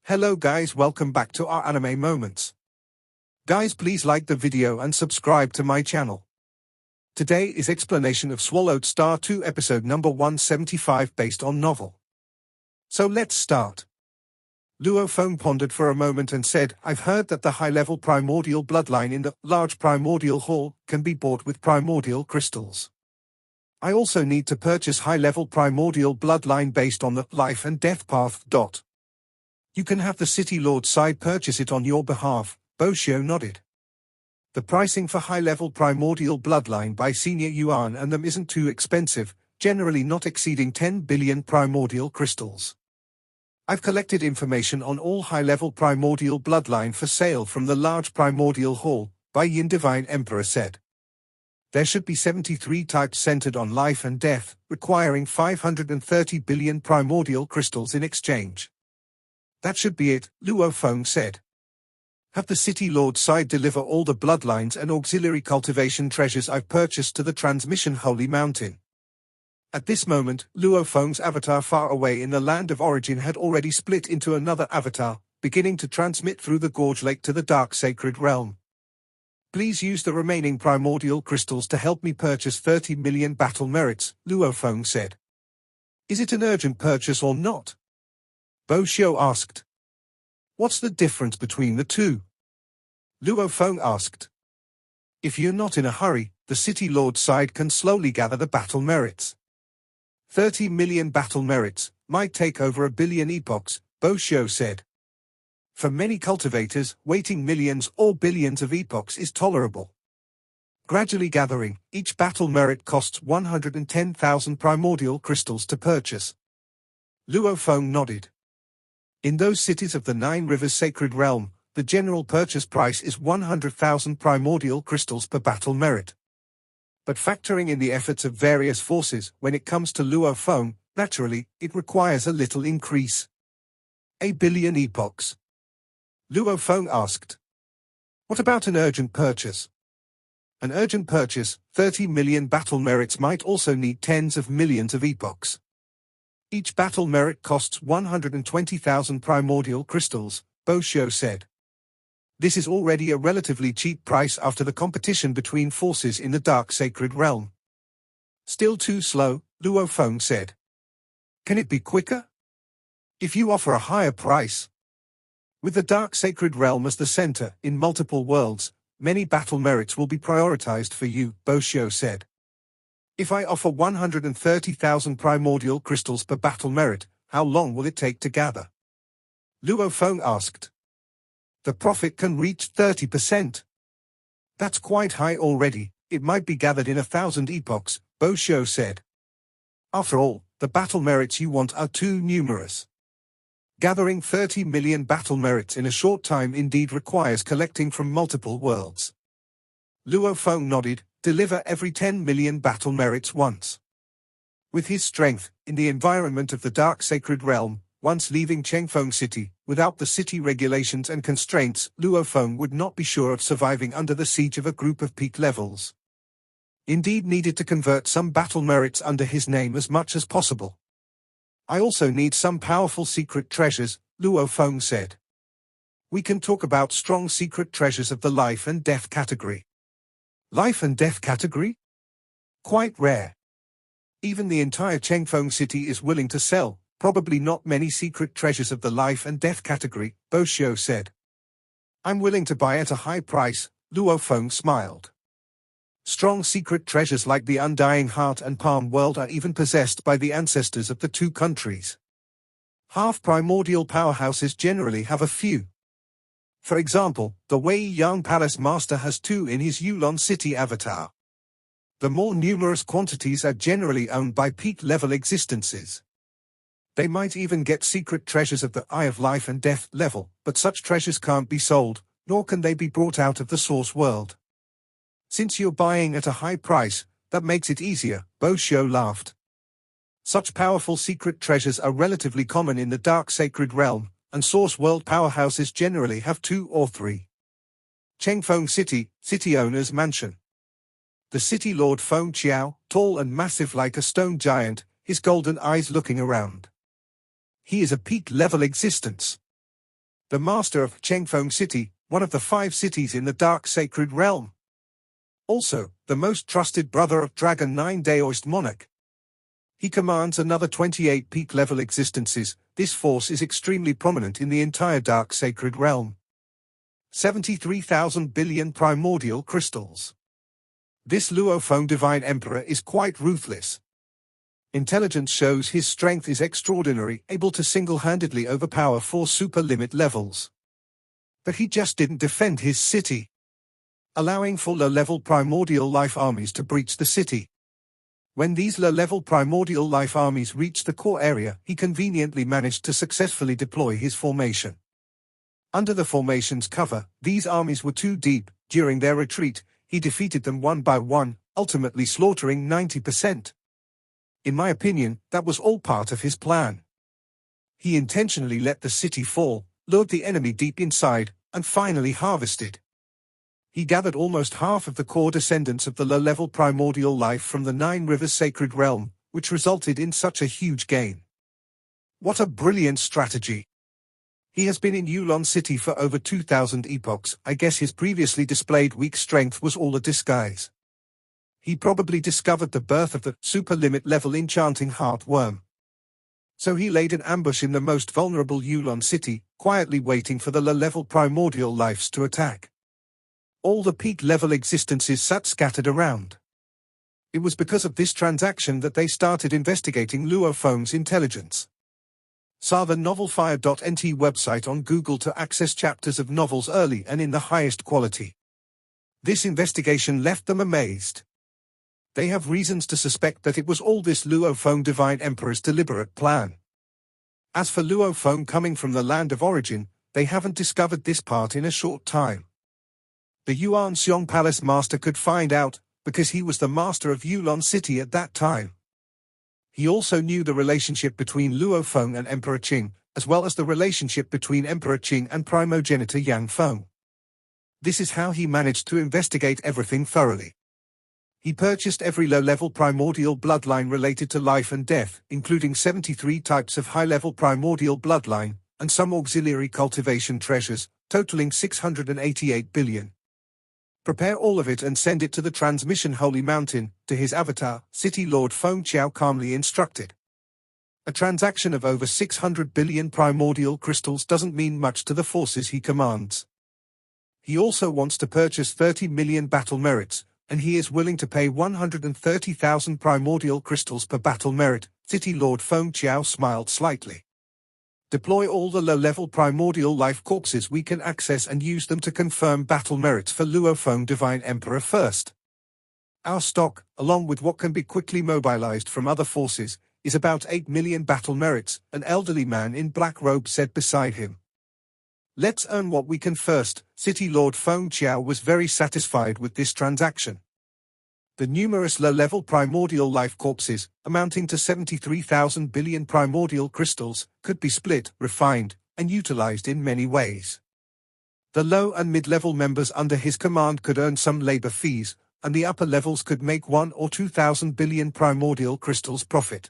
Hello guys, welcome back to our anime moments. Guys, please like the video and subscribe to my channel. Today is explanation of Swallowed Star 2 episode number 175 based on novel. So let's start. Luo Feng pondered for a moment and said, I've heard that the high-level primordial bloodline in the large primordial hall can be bought with primordial crystals. I also need to purchase high-level primordial bloodline based on the life and death path. You can have the City Lord side purchase it on your behalf, Boshio nodded. The pricing for high-level primordial bloodline by Senior Yuan and them isn't too expensive, generally not exceeding 10 billion primordial crystals. I've collected information on all high-level primordial bloodline for sale from the large primordial hall, Bai Yin Divine Emperor said. There should be 73 types centered on life and death, requiring 530 billion primordial crystals in exchange. That should be it, Luo Feng said. Have the City Lord side deliver all the bloodlines and auxiliary cultivation treasures I've purchased to the transmission Holy Mountain. At this moment, Luo Feng's avatar far away in the land of origin had already split into another avatar, beginning to transmit through the Gorge Lake to the Dark Sacred Realm. Please use the remaining primordial crystals to help me purchase 30 million battle merits, Luo Feng said. Is it an urgent purchase or not? Bo Xiu asked. What's the difference between the two? Luo Feng asked. If you're not in a hurry, the City Lord side can slowly gather the battle merits. 30 million battle merits might take over a billion epochs, Bo Xiu said. For many cultivators, waiting millions or billions of epochs is tolerable. Gradually gathering, each battle merit costs 110,000 primordial crystals to purchase. Luo Feng nodded. In those cities of the Nine Rivers Sacred Realm, the general purchase price is 100,000 primordial crystals per battle merit. But factoring in the efforts of various forces, when it comes to Luo Feng, naturally, it requires a little increase. A billion epochs. Luo Feng asked. What about an urgent purchase? An urgent purchase, 30 million battle merits might also need tens of millions of epochs. Each battle merit costs 120,000 primordial crystals, Bo Xiu said. This is already a relatively cheap price after the competition between forces in the Dark Sacred Realm. Still too slow, Luo Feng said. Can it be quicker? If you offer a higher price. With the Dark Sacred Realm as the center, in multiple worlds, many battle merits will be prioritized for you, Bo Xiu said. If I offer 130,000 primordial crystals per battle merit, how long will it take to gather? Luo Feng asked. The profit can reach 30%. That's quite high already, it might be gathered in 1,000 epochs, Bo Xiu said. After all, the battle merits you want are too numerous. Gathering 30 million battle merits in a short time indeed requires collecting from multiple worlds. Luo Feng nodded. Deliver every 10 million battle merits once. With his strength, in the environment of the Dark Sacred Realm, once leaving Chengfeng City, without the city regulations and constraints, Luo Feng would not be sure of surviving under the siege of a group of peak levels. Indeed needed to convert some battle merits under his name as much as possible. I also need some powerful secret treasures, Luo Feng said. We can talk about strong secret treasures of the life and death category. Life and death category? Quite rare. Even the entire Chengfeng city is willing to sell, probably not many secret treasures of the life and death category, Bo Xiu said. I'm willing to buy at a high price, Luo Feng smiled. Strong secret treasures like the Undying Heart and Palm World are even possessed by the ancestors of the two countries. Half-primordial powerhouses generally have a few. For example, the Wei Yang Palace Master has 2 in his Yulon City avatar. The more numerous quantities are generally owned by peak-level existences. They might even get secret treasures of the Eye of Life and Death level, but such treasures can't be sold, nor can they be brought out of the source world. Since you're buying at a high price, that makes it easier, Bo Xiu laughed. Such powerful secret treasures are relatively common in the Dark Sacred Realm, and source world powerhouses generally have 2 or 3. Chengfeng City, city owner's mansion. The City Lord Feng Qiao, tall and massive like a stone giant, his golden eyes looking around. He is a peak-level existence. the master of Chengfeng City, one of the 5 cities in the Dark Sacred Realm. Also, the most trusted brother of Dragon 9 Daoist monarch. He commands another 28 peak-level existences. This force is extremely prominent in the entire Dark Sacred Realm. 73,000 billion primordial crystals. This Luofeng Divine Emperor is quite ruthless. Intelligence shows his strength is extraordinary, able to single-handedly overpower 4 super limit levels. But he just didn't defend his city, allowing for low-level primordial life armies to breach the city. When these low-level primordial life armies reached the core area, he conveniently managed to successfully deploy his formation. Under the formation's cover, these armies were too deep. During their retreat, he defeated them one by one, ultimately slaughtering 90%. In my opinion, that was all part of his plan. He intentionally let the city fall, lured the enemy deep inside, and finally harvested. He gathered almost half of the core descendants of the low-level primordial life from the 9 Rivers Sacred Realm, which resulted in such a huge gain. What a brilliant strategy! He has been in Yulon City for over 2,000 epochs. I guess his previously displayed weak strength was all a disguise. He probably discovered the birth of the super-limit level enchanting heartworm. So he laid an ambush in the most vulnerable Yulon City, quietly waiting for the low-level primordial lives to attack. All the peak-level existences sat scattered around. It was because of this transaction that they started investigating Luofeng's intelligence. Saw the novelfire.nt website on Google to access chapters of novels early and in the highest quality. This investigation left them amazed. They have reasons to suspect that it was all this Luofeng Divine Emperor's deliberate plan. As for Luofeng coming from the land of origin, they haven't discovered this part in a short time. The Yuan Xiong Palace Master could find out, because he was the master of Yulon City at that time. He also knew the relationship between Luofeng and Emperor Qing, as well as the relationship between Emperor Qing and primogenitor Yang Feng. This is how he managed to investigate everything thoroughly. He purchased every low-level primordial bloodline related to life and death, including 73 types of high-level primordial bloodline, and some auxiliary cultivation treasures, totaling 688 billion. Prepare all of it and send it to the transmission Holy Mountain, to his avatar, City Lord Feng Qiao calmly instructed. A transaction of over 600 billion primordial crystals doesn't mean much to the forces he commands. He also wants to purchase 30 million battle merits, and he is willing to pay 130,000 primordial crystals per battle merit. City Lord Feng Qiao smiled slightly. Deploy all the low-level primordial life corpses we can access and use them to confirm battle merits for Luofeng Divine Emperor first. Our stock, along with what can be quickly mobilized from other forces, is about 8 million battle merits, an elderly man in black robe said beside him. Let's earn what we can first. City Lord Feng Qiao was very satisfied with this transaction. The numerous low-level primordial life corpses, amounting to 73,000 billion primordial crystals, could be split, refined, and utilized in many ways. The low and mid-level members under his command could earn some labor fees, and the upper levels could make 1 or 2,000 billion primordial crystals profit.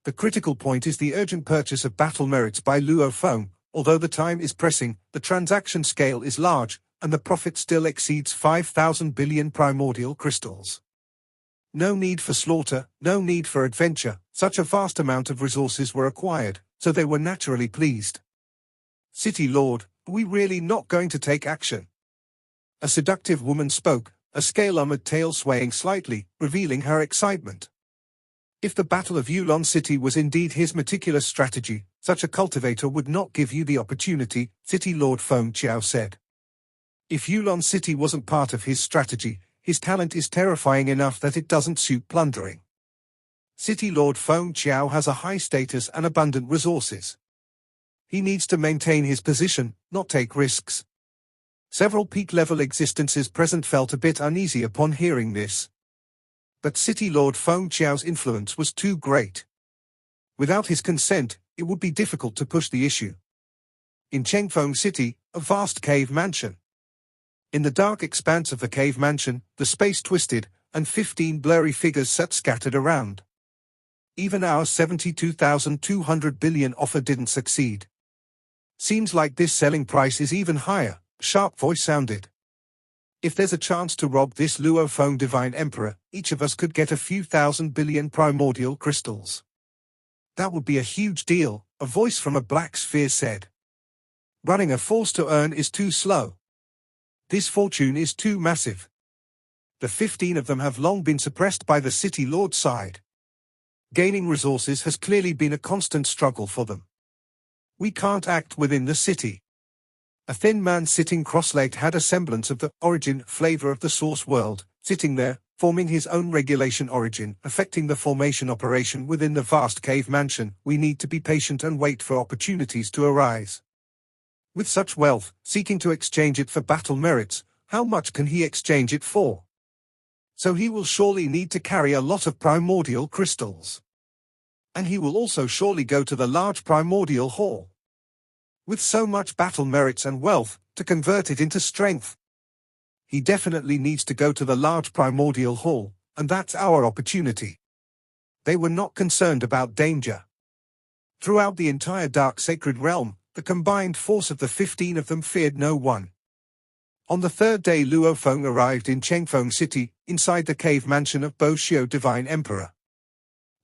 The critical point is the urgent purchase of battle merits by Luofeng. Although the time is pressing, the transaction scale is large, and the profit still exceeds 5,000 billion primordial crystals. No need for slaughter, no need for adventure. Such a vast amount of resources were acquired, so they were naturally pleased. City Lord, are we really not going to take action? A seductive woman spoke, a scale-armored tail swaying slightly, revealing her excitement. If the Battle of Yulon City was indeed his meticulous strategy, such a cultivator would not give you the opportunity, City Lord Feng Qiao said. If Yulon City wasn't part of his strategy, his talent is terrifying enough that it doesn't suit plundering. City Lord Feng Qiao has a high status and abundant resources. He needs to maintain his position, not take risks. Several peak-level existences present felt a bit uneasy upon hearing this. But City Lord Feng Qiao's influence was too great. Without his consent, it would be difficult to push the issue. In Chengfeng City, a vast cave mansion. In the dark expanse of the cave mansion, the space twisted, and 15 blurry figures sat scattered around. Even our 72,200 billion offer didn't succeed. Seems like this selling price is even higher, a sharp voice sounded. If there's a chance to rob this Luo Feng Divine Emperor, each of us could get a few thousand billion primordial crystals. That would be a huge deal, a voice from a black sphere said. Running a force to earn is too slow. This fortune is too massive. The 15 of them have long been suppressed by the city lord side. Gaining resources has clearly been a constant struggle for them. We can't act within the city. A thin man sitting cross-legged had a semblance of the origin flavor of the source world, sitting there, forming his own regulation origin, affecting the formation operation within the vast cave mansion. We need to be patient and wait for opportunities to arise. With such wealth, seeking to exchange it for battle merits, how much can he exchange it for? So he will surely need to carry a lot of primordial crystals. And he will also surely go to the large primordial hall. With so much battle merits and wealth, to convert it into strength. He definitely needs to go to the large primordial hall, and that's our opportunity. They were not concerned about danger. Throughout the entire dark sacred realm, the combined force of the 15 of them feared no one. On the third day Luo Feng arrived in Chengfeng City, inside the cave mansion of Bo Xiu Divine Emperor.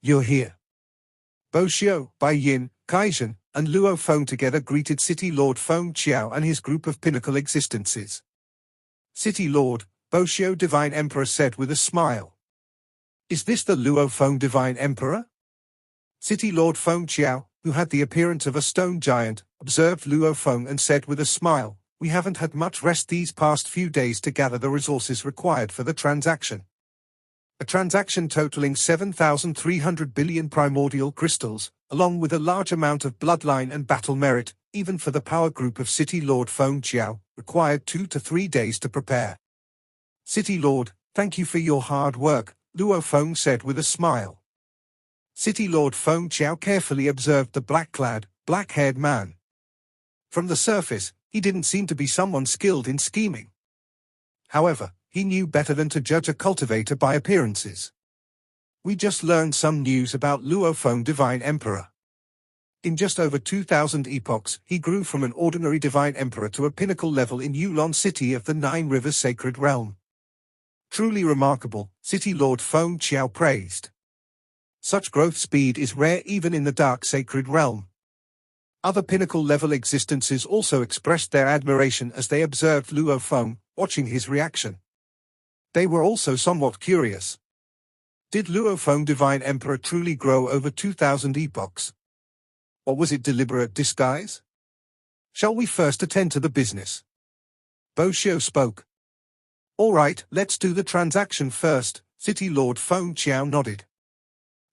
You're here. Bo Xiu, Bai Yin, Kaizhen, and Luo Feng together greeted City Lord Feng Qiao and his group of pinnacle existences. City Lord, Bo Xiu Divine Emperor said with a smile. Is this the Luo Feng Divine Emperor? City Lord Feng Qiao, who had the appearance of a stone giant, observed Luo Feng and said with a smile, we haven't had much rest these past few days to gather the resources required for the transaction. A transaction totaling 7,300 billion primordial crystals, along with a large amount of bloodline and battle merit, even for the power group of City Lord Feng Qiao, required 2 to 3 days to prepare. City Lord, thank you for your hard work, Luo Feng said with a smile. City Lord Feng Qiao carefully observed the black-clad, black-haired man. From the surface, he didn't seem to be someone skilled in scheming. However, he knew better than to judge a cultivator by appearances. We just learned some news about Luo Feng Divine Emperor. In just over 2,000 epochs, he grew from an ordinary Divine Emperor to a pinnacle level in Yulon City of the Nine Rivers Sacred Realm. Truly remarkable, City Lord Feng Qiao praised. Such growth speed is rare even in the Dark Sacred Realm. Other pinnacle-level existences also expressed their admiration as they observed Luo Feng, watching his reaction. They were also somewhat curious. Did Luo Feng Divine Emperor truly grow over 2,000 epochs? Or was it deliberate disguise? Shall we first attend to the business? Bo Xiu spoke. All right, let's do the transaction first, City Lord Feng Qiao nodded.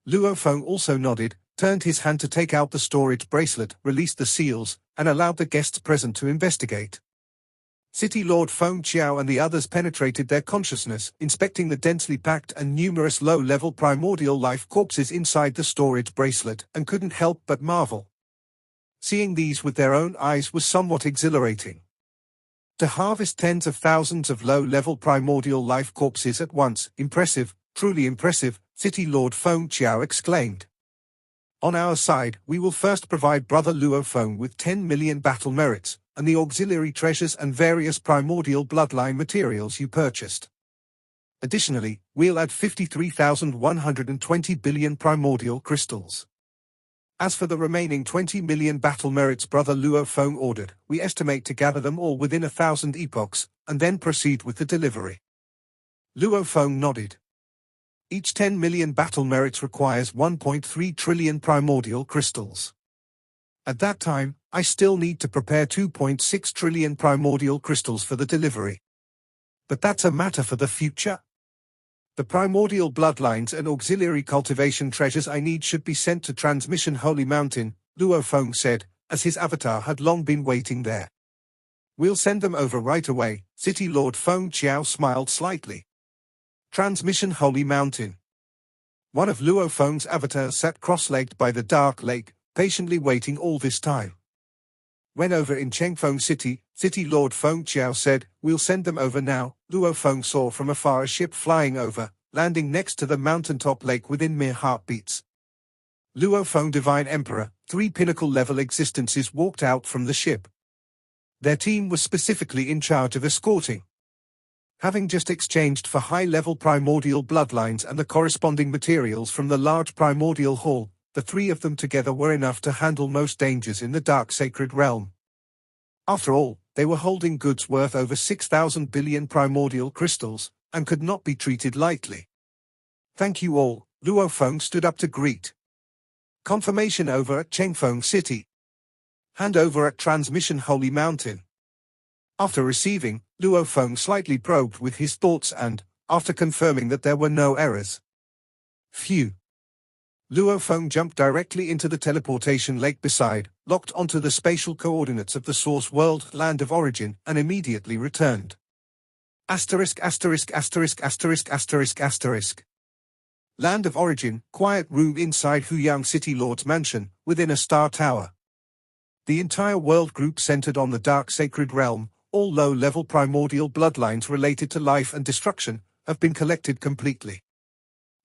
Luo Feng also nodded, turned his hand to take out the storage bracelet, released the seals, and allowed the guests present to investigate. City Lord Feng Qiao and the others penetrated their consciousness, inspecting the densely packed and numerous low-level primordial life corpses inside the storage bracelet, and couldn't help but marvel. Seeing these with their own eyes was somewhat exhilarating. To harvest tens of thousands of low-level primordial life corpses at once, impressive, truly impressive, City Lord Feng Qiao exclaimed. On our side, we will first provide Brother Luo Feng with 10 million battle merits, and the auxiliary treasures and various primordial bloodline materials you purchased. Additionally, we'll add 53,120 billion primordial crystals. As for the remaining 20 million battle merits Brother Luo Feng ordered, we estimate to gather them all within 1,000 epochs, and then proceed with the delivery. Luo Feng nodded. Each 10 million battle merits requires 1.3 trillion primordial crystals. At that time, I still need to prepare 2.6 trillion primordial crystals for the delivery. But that's a matter for the future. The primordial bloodlines and auxiliary cultivation treasures I need should be sent to Transmission Holy Mountain, Luo Feng said, as his avatar had long been waiting there. We'll send them over right away, City Lord Feng Qiao smiled slightly. Transmission Holy Mountain. One of Luo Feng's avatars sat cross-legged by the dark lake, patiently waiting all this time. When over in Chengfeng City, City Lord Feng Qiao said, we'll send them over now. Luo Feng saw from afar a ship flying over, landing next to the mountaintop lake within mere heartbeats. Luo Feng Divine Emperor, 3 pinnacle-level existences walked out from the ship. Their team was specifically in charge of escorting. Having just exchanged for high-level primordial bloodlines and the corresponding materials from the large primordial hall, the 3 of them together were enough to handle most dangers in the dark sacred realm. After all, they were holding goods worth over 6,000 billion primordial crystals, and could not be treated lightly. "Thank you all," Luo Feng stood up to greet. "Confirmation over at Chengfeng City. Handover at Transmission Holy Mountain." After receiving, Luo Feng slightly probed with his thoughts and, after confirming that there were no errors. Phew. Luo Feng jumped directly into the teleportation lake beside, locked onto the spatial coordinates of the source world, land of origin, and immediately returned. Asterisk asterisk asterisk asterisk asterisk asterisk. Land of origin, quiet room inside Huyang City Lord's mansion, within a star tower. The entire world group centered on the dark sacred realm. All low-level primordial bloodlines related to life and destruction have been collected completely.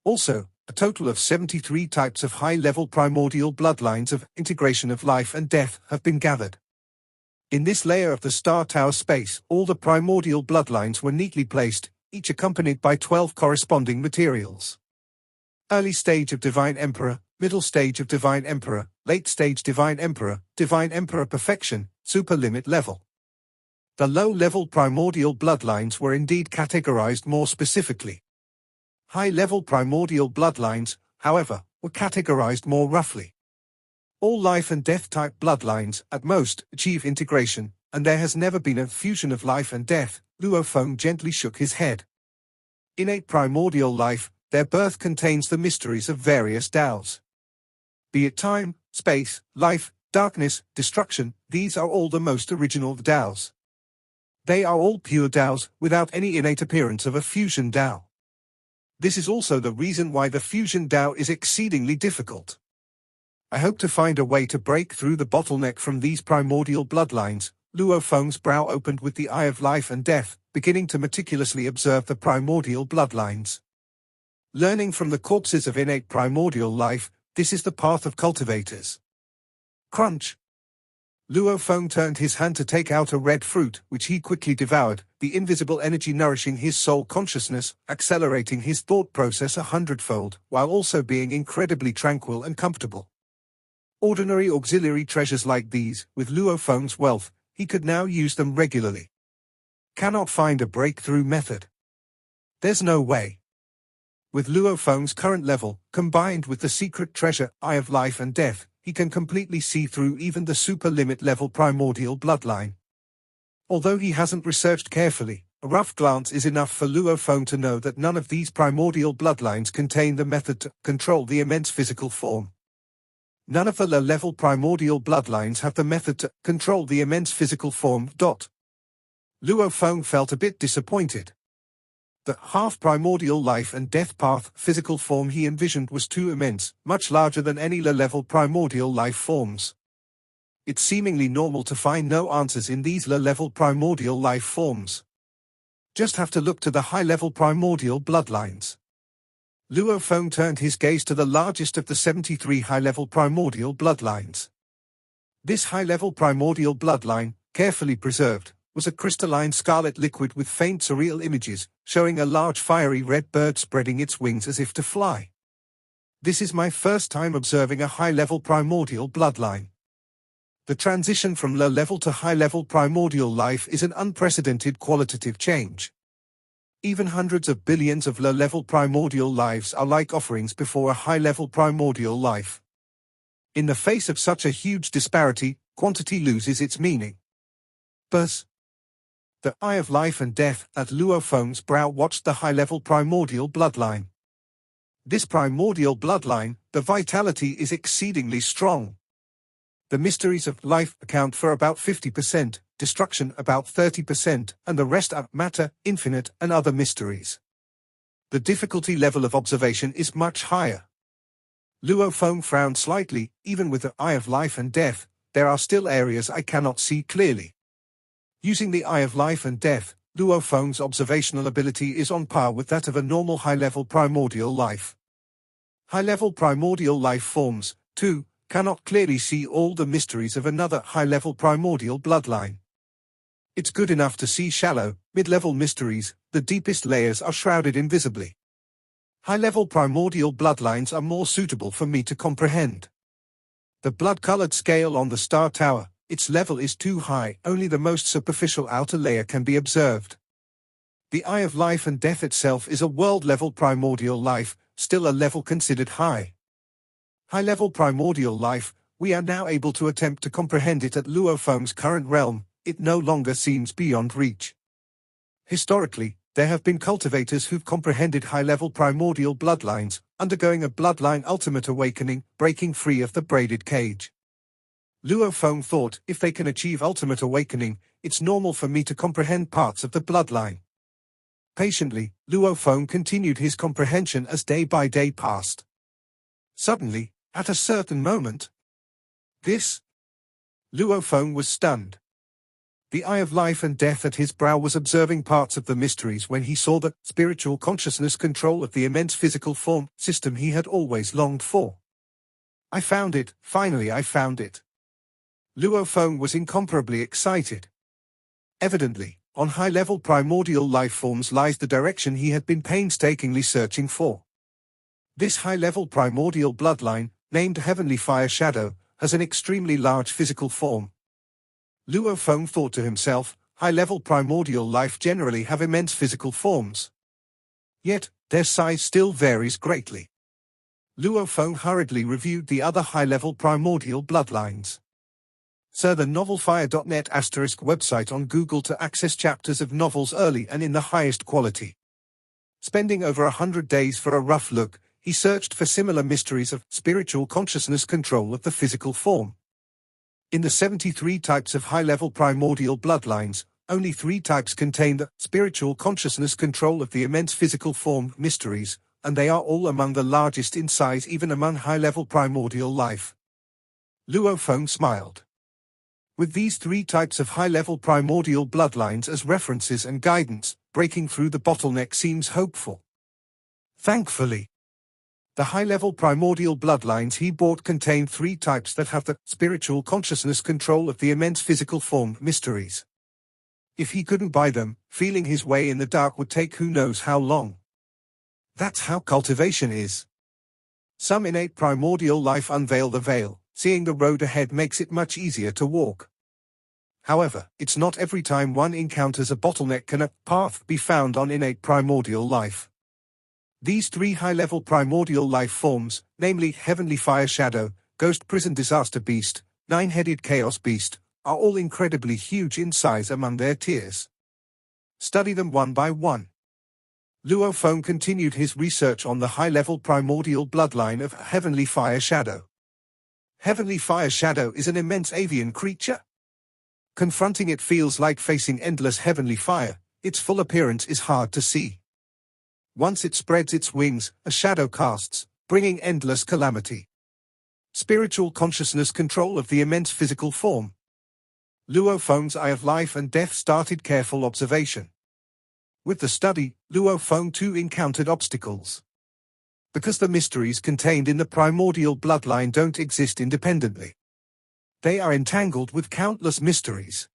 Also, a total of 73 types of high-level primordial bloodlines of integration of life and death have been gathered. In this layer of the Star Tower space, all the primordial bloodlines were neatly placed, each accompanied by 12 corresponding materials. Early stage of Divine Emperor, middle stage of Divine Emperor, late stage Divine Emperor Perfection, super limit level. The low-level primordial bloodlines were indeed categorized more specifically. High-level primordial bloodlines, however, were categorized more roughly. All life and death-type bloodlines, at most, achieve integration, and there has never been a fusion of life and death. Luo Feng gently shook his head. Innate primordial life, their birth contains the mysteries of various Taos. Be it time, space, life, darkness, destruction, these are all the most original of Taos. They are all pure Taos, without any innate appearance of a fusion Tao. This is also the reason why the fusion Tao is exceedingly difficult. I hope to find a way to break through the bottleneck from these primordial bloodlines. Luo Feng's brow opened with the eye of life and death, beginning to meticulously observe the primordial bloodlines. Learning from the corpses of innate primordial life, this is the path of cultivators. Crunch. Luo Feng turned his hand to take out a red fruit, which he quickly devoured, the invisible energy nourishing his soul consciousness, accelerating his thought process 100-fold, while also being incredibly tranquil and comfortable. Ordinary auxiliary treasures like these, with Luo Feng's wealth, he could now use them regularly. Cannot find a breakthrough method. There's no way. With Luo Feng's current level, combined with the secret treasure, Eye of Life and Death, he can completely see through even the super limit level primordial bloodline. Although he hasn't researched carefully, a rough glance is enough for Luo Feng to know that none of these primordial bloodlines contain the method to control the immense physical form. None of the low-level primordial bloodlines have the method to control the immense physical form. Luo Feng felt a bit disappointed. The half-primordial life and death path physical form he envisioned was too immense, much larger than any low-level primordial life forms. It's seemingly normal to find no answers in these low-level primordial life forms. Just have to look to the high-level primordial bloodlines. Luo Feng turned his gaze to the largest of the 73 high-level primordial bloodlines. This high-level primordial bloodline, carefully preserved, was a crystalline scarlet liquid with faint surreal images, showing a large fiery red bird spreading its wings as if to fly. This is my first time observing a high-level primordial bloodline. The transition from low-level to high-level primordial life is an unprecedented qualitative change. Even hundreds of billions of low-level primordial lives are like offerings before a high-level primordial life. In the face of such a huge disparity, quantity loses its meaning. Thus, the Eye of Life and Death at Luo Feng's brow watched the high-level primordial bloodline. This primordial bloodline, the vitality is exceedingly strong. The mysteries of life account for about 50%, destruction about 30%, and the rest are matter, infinite, and other mysteries. The difficulty level of observation is much higher. Luo Feng frowned slightly. Even with the Eye of Life and Death, there are still areas I cannot see clearly. Using the Eye of Life and Death, Luo Feng's observational ability is on par with that of a normal high-level primordial life. High-level primordial life forms, 2, cannot clearly see all the mysteries of another high-level primordial bloodline. It's good enough to see shallow, mid-level mysteries, the deepest layers are shrouded invisibly. High-level primordial bloodlines are more suitable for me to comprehend. The blood-colored scale on the star tower, its level is too high, only the most superficial outer layer can be observed. The eye of life and death itself is a world-level primordial life, still a level considered high. High-level primordial life, we are now able to attempt to comprehend it at Luophong's current realm, it no longer seems beyond reach. Historically, there have been cultivators who've comprehended high-level primordial bloodlines, undergoing a bloodline ultimate awakening, breaking free of the braided cage. Luophong thought, if they can achieve ultimate awakening, it's normal for me to comprehend parts of the bloodline. Patiently, Luophong continued his comprehension as day by day passed. Suddenly, at a certain moment, Luophong was stunned. The eye of life and death at his brow was observing parts of the mysteries when he saw the spiritual consciousness control of the immense physical form system he had always longed for. I found it, finally I found it. Luophong was incomparably excited. Evidently, on high-level primordial life forms lies the direction he had been painstakingly searching for. This high-level primordial bloodline, named Heavenly Fire Shadow, has an extremely large physical form. Luophong thought to himself, high-level primordial life generally have immense physical forms. Yet, their size still varies greatly. Luophong hurriedly reviewed the other high-level primordial bloodlines. Sir, the novelfire.net * website on Google to access chapters of novels early and in the highest quality. Spending over 100 days for a rough look, he searched for similar mysteries of spiritual consciousness control of the physical form. In the 73 types of high-level primordial bloodlines, only 3 types contain the spiritual consciousness control of the immense physical form mysteries, and they are all among the largest in size even among high-level primordial life. Luophong smiled. With these 3 types of high-level primordial bloodlines as references and guidance, breaking through the bottleneck seems hopeful. Thankfully, the high-level primordial bloodlines he bought contain 3 types that have the spiritual consciousness control of the immense physical form mysteries. If he couldn't buy them, feeling his way in the dark would take who knows how long. That's how cultivation is. Some innate primordial life unveil the veil, seeing the road ahead makes it much easier to walk. However, it's not every time one encounters a bottleneck can a path be found on innate primordial life. These 3 high-level primordial life forms, namely Heavenly Fire Shadow, Ghost Prison Disaster Beast, 9-headed Chaos Beast, are all incredibly huge in size among their tiers. Study them one by one. Luophong continued his research on the high-level primordial bloodline of Heavenly Fire Shadow. Heavenly Fire Shadow is an immense avian creature. Confronting it feels like facing endless heavenly fire, its full appearance is hard to see. Once it spreads its wings, a shadow casts, bringing endless calamity. Spiritual consciousness control of the immense physical form. Luophong's eye of life and death started careful observation. With the study, Luophong too encountered obstacles. Because the mysteries contained in the primordial bloodline don't exist independently. They are entangled with countless mysteries.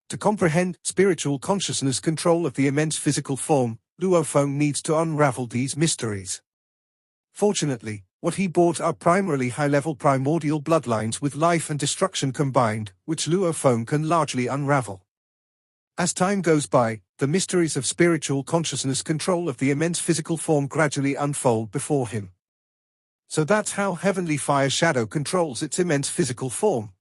To comprehend spiritual consciousness control of the immense physical form, Luophong needs to unravel these mysteries. Fortunately, what he bought are primarily high-level primordial bloodlines with life and destruction combined, which Luophong can largely unravel. As time goes by, the mysteries of spiritual consciousness control of the immense physical form gradually unfold before him. So that's how Heavenly Fire Shadow controls its immense physical form.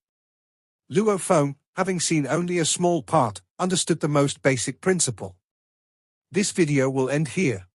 Luophong, having seen only a small part, understood the most basic principle. This video will end here.